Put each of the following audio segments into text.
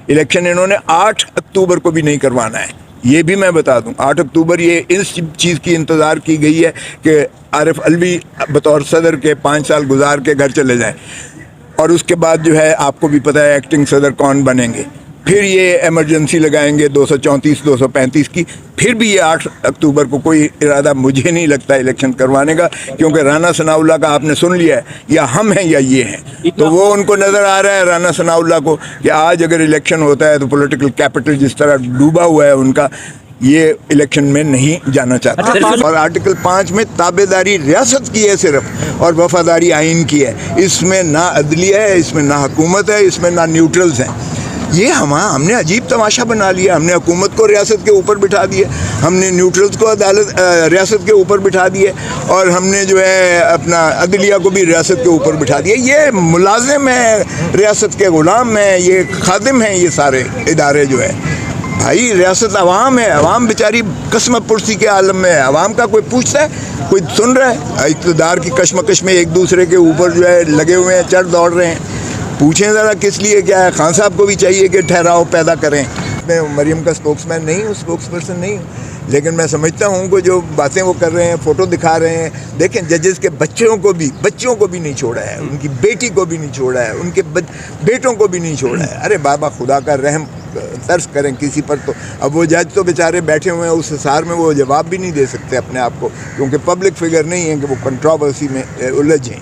Election इन्होंने 8 अक्टूबर को भी नहीं करवाना है, ये भी मैं बता दूं। 8 अक्टूबर ये इस चीज़ की इंतज़ार की गई है कि आरिफ अलवी बतौर सदर के 5 साल गुजार के घर चले जाएं, और उसके बाद जो है आपको भी पता है एक्टिंग सदर कौन बनेंगे। फिर ये इमरजेंसी लगाएंगे 234 235 की, फिर भी ये 8 अक्टूबर को कोई इरादा मुझे नहीं लगता इलेक्शन करवाने का, क्योंकि राना सनाउल्लाह का आपने सुन लिया है, या हम हैं या ये हैं। तो वो उनको नज़र आ रहा है राना सनाउल्लाह को कि आज अगर इलेक्शन होता है तो पॉलिटिकल कैपिटल जिस तरह डूबा हुआ है उनका, ये इलेक्शन में नहीं जाना चाहता। और आर्टिकल 5 में ताबेदारी रियासत की है सिर्फ, और वफादारी आइन की है। इसमें ना अदलिया है, इसमें ना हुकूमत है, इसमें ना न्यूट्रल्स हैं। ये हमने अजीब तमाशा बना लिया। हमने हुकूमत को रियासत के ऊपर बिठा दिया, हमने न्यूट्रल्स को रियासत के ऊपर बिठा दिए, और हमने जो है अपना अदलिया को भी रियासत के ऊपर बिठा दिया। ये मुलाजिम है, रियासत के गुलाम हैं, ये खादिम हैं, ये सारे इदारे जो है। भाई रियासत अवाम है, अवाम बेचारी कस्म पुरसी के आलम में है। अवाम का कोई पूछता है, कोई सुन रहा है? इक़्तिदार की कशमकश में एक दूसरे के ऊपर जो है लगे हुए हैं, चढ़ दौड़ रहे हैं। पूछें ज़रा किस लिए क्या है। खान साहब को भी चाहिए कि ठहराव पैदा करें। मैं मरियम का स्पोक्समैन नहीं हूँ, स्पोक्स पर्सन नहीं हूँ, लेकिन मैं समझता हूँ कि जो बातें वो कर रहे हैं, फ़ोटो दिखा रहे हैं। देखें जजेस के बच्चों को भी नहीं छोड़ा है, उनकी बेटी को भी नहीं छोड़ा है, उनके बेटों को भी नहीं छोड़ा है। अरे बाबा खुदा का रहम तर्स करें किसी पर। तो अब वो जज तो बेचारे बैठे हुए हैं उस हिसार में, वो जवाब भी नहीं दे सकते अपने आप को, क्योंकि पब्लिक फिगर नहीं है कि वो कंट्रोवर्सी में उलझें।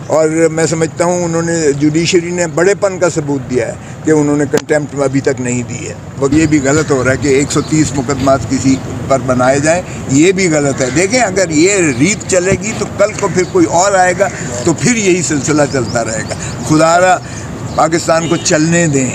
और मैं समझता हूँ उन्होंने जुडिशरी ने बड़ेपन का सबूत दिया है कि उन्होंने कंटेम्प्ट अभी तक नहीं दी है। वो ये भी गलत हो रहा है कि 130 मुकदमात किसी पर बनाए जाएं, ये भी गलत है। देखें अगर ये रीत चलेगी तो कल को फिर कोई और आएगा तो फिर यही सिलसिला चलता रहेगा। खुदारा पाकिस्तान को चलने दें,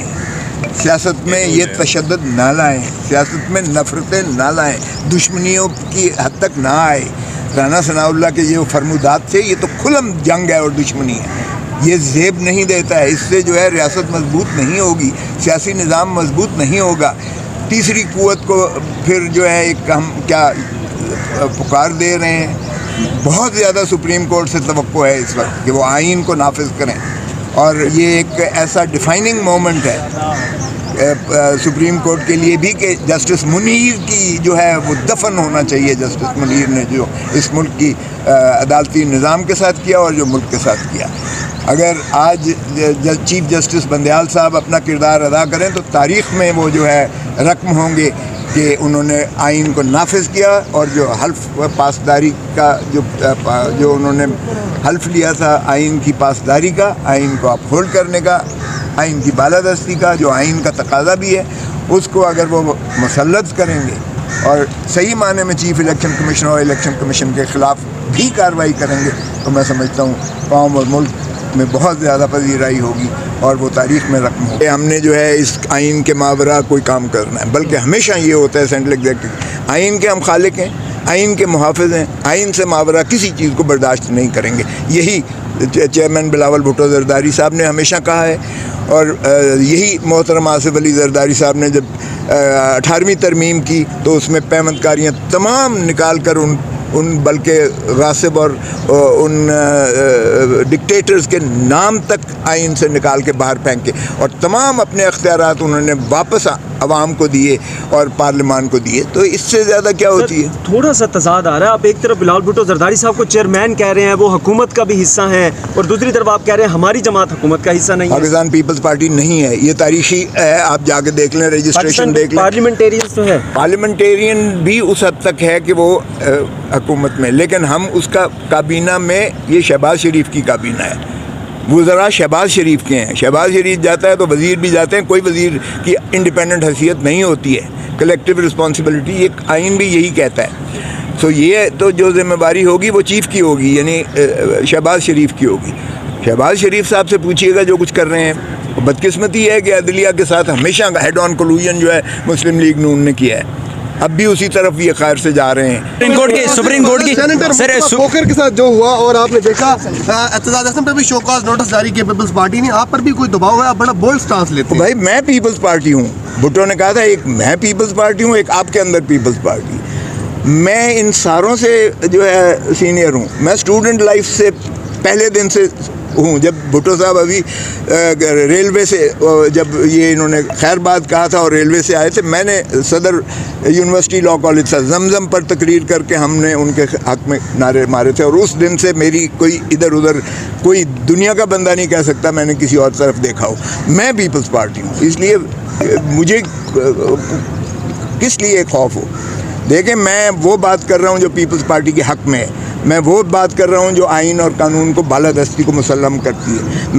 सियासत में ये तशद्दुद ना लाएं, सियासत में नफ़रतें ना लाएं, दुश्मनियों की हद तक ना आए। राना सनाउल्लाह के ये फरमुदात थे, ये तो खुल्लम जंग है और दुश्मनी है। ये ज़ेब नहीं देता है, इससे जो है रियासत मजबूत नहीं होगी, सियासी निज़ाम मजबूत नहीं होगा। तीसरी कुव्वत को फिर जो है एक हम क्या पुकार दे रहे हैं। बहुत ज़्यादा सुप्रीम कोर्ट से तवक्को है इस वक्त कि वो आइन को नाफिज करें, और ये एक ऐसा डिफाइनिंग मोमेंट है सुप्रीम कोर्ट के लिए भी कि जस्टिस मुनीर की जो है वो दफन होना चाहिए। जस्टिस मुनीर ने जो इस मुल्क की अदालती निज़ाम के साथ किया और जो मुल्क के साथ किया, अगर आज चीफ जस्टिस बंदयाल साहब अपना किरदार अदा करें तो तारीख़ में वो जो है रकम होंगे कि उन्होंने आइन को नाफिज किया, और जो हल्फ पासदारी का जो उन्होंने हल्फ लिया था आइन की पासदारी का, आइन को अपहोल्ड करने का, आइन की बालादस्ती का, जो आइन का तकाजा भी है, उसको अगर वो मुसल्लत करेंगे और सही माने में चीफ इलेक्शन कमीशन और इलेक्शन कमीशन के ख़िलाफ़ भी कार्रवाई करेंगे, तो मैं समझता हूँ कौम और मुल्क में बहुत ज़्यादा पजीराई होगी और वो तारीख़ में रकम होगी। हमने जो है इस आइन के मावरा कोई काम करना है, बल्कि हमेशा ये होता है सेंट्रल एग्जीक्यूटिव आइन के हम खालिक हैं, आइन के मुहाफ़िज़ हैं, आइन से मावरा किसी चीज़ को बर्दाश्त नहीं करेंगे। यही चेयरमैन बिलावल भुट्टो ज़रदारी साहब ने हमेशा कहा है, और यही मोहतरम आसिफ अली ज़रदारी साहब ने जब 18वीं तरमीम की तो उसमें पैमंदकारियाँ तमाम निकाल कर उन बल्कि गासिब और उन डिक्टेटर्स के नाम तक आइन से निकाल के बाहर फेंके, और तमाम अपने अख्तियारात उन्होंने वापस अवाम को दिए और पार्लियामान को दिए। तो इससे ज़्यादा क्या होती है? थोड़ा सा तजाद आ रहा है। आप एक तरफ बिलावल भुट्टो ज़रदारी साहब को चेयरमैन कह रहे हैं, वो हुकूमत का भी हिस्सा हैं, और दूसरी तरफ आप कह रहे हैं हमारी जमात हुकूमत का हिस्सा नहीं है। पाकिस्तान पीपल्स पार्टी नहीं है, ये तारीखी है, आप जाके देख लें, रजिस्ट्रेशन देख लें। पार्लियामेंटेरियन तो है, पार्लियामेंटेरियन भी उस हद तक है कि वो हुकूमत में, लेकिन हम उसका काबीना में, ये शहबाज शरीफ की काबीना है, वज़रा शहबाज शरीफ के हैं। शहबाज शरीफ जाता है तो वज़ीर भी जाते हैं, कोई वज़ीर की इंडिपेंडेंट हैसियत नहीं होती है, कलेक्टिव रिस्पॉन्सिबिलिटी, एक आइन भी यही कहता है। तो ये तो जो जिम्मेदारी होगी वो चीफ़ की होगी, यानी शहबाज शरीफ की होगी। शहबाज शरीफ साहब से पूछिएगा जो कुछ कर रहे हैं। बदकिस्मती है कि अदलिया के साथ हमेशा हेड ऑन कोलूजन जो है मुस्लिम लीग नून ने किया है, अब भी उसी तरफ ये खैर से जा रहे हैं। सुप्रीम कोर्ट की सर पोकर के साथ जो हुआ, और आपने देखा एतजाज अहसन पे भी शोकॉज नोटिस जारी किया पीपल्स पार्टी ने, आप पर भी कोई दबाव है? आप बड़ा बोल्ड स्टांस लेते हैं। भाई मैं पीपल्स पार्टी हूँ, भुट्टो ने कहा था एक मैं पीपल्स पार्टी हूँ, एक आपके अंदर पीपल्स पार्टी। मैं इन सारों से जो है सीनियर हूँ, मैं स्टूडेंट लाइफ से पहले दिन से ہوں. جب بھٹو صاحب ابھی ریلوے سے جب یہ انہوں نے خیر بات کہا تھا اور ریلوے سے آئے تھے, میں نے صدر یونیورسٹی لاء کالج سے زمزم پر تقریر کر کے ہم نے ان کے حق میں نعرے مارے تھے, اور اس دن سے میری کوئی ادھر ادھر کوئی دنیا کا بندہ نہیں کہہ سکتا میں نے کسی اور طرف دیکھا ہو. میں پیپلز پارٹی ہوں, اس لیے مجھے کس لیے خوف ہو. دیکھیں میں وہ بات کر رہا ہوں جو پیپلز پارٹی کے حق میں ہے, میں وہ بات کر رہا ہوں جو آئین اور قانون کو بالادستی کو مسلم کرتی ہے.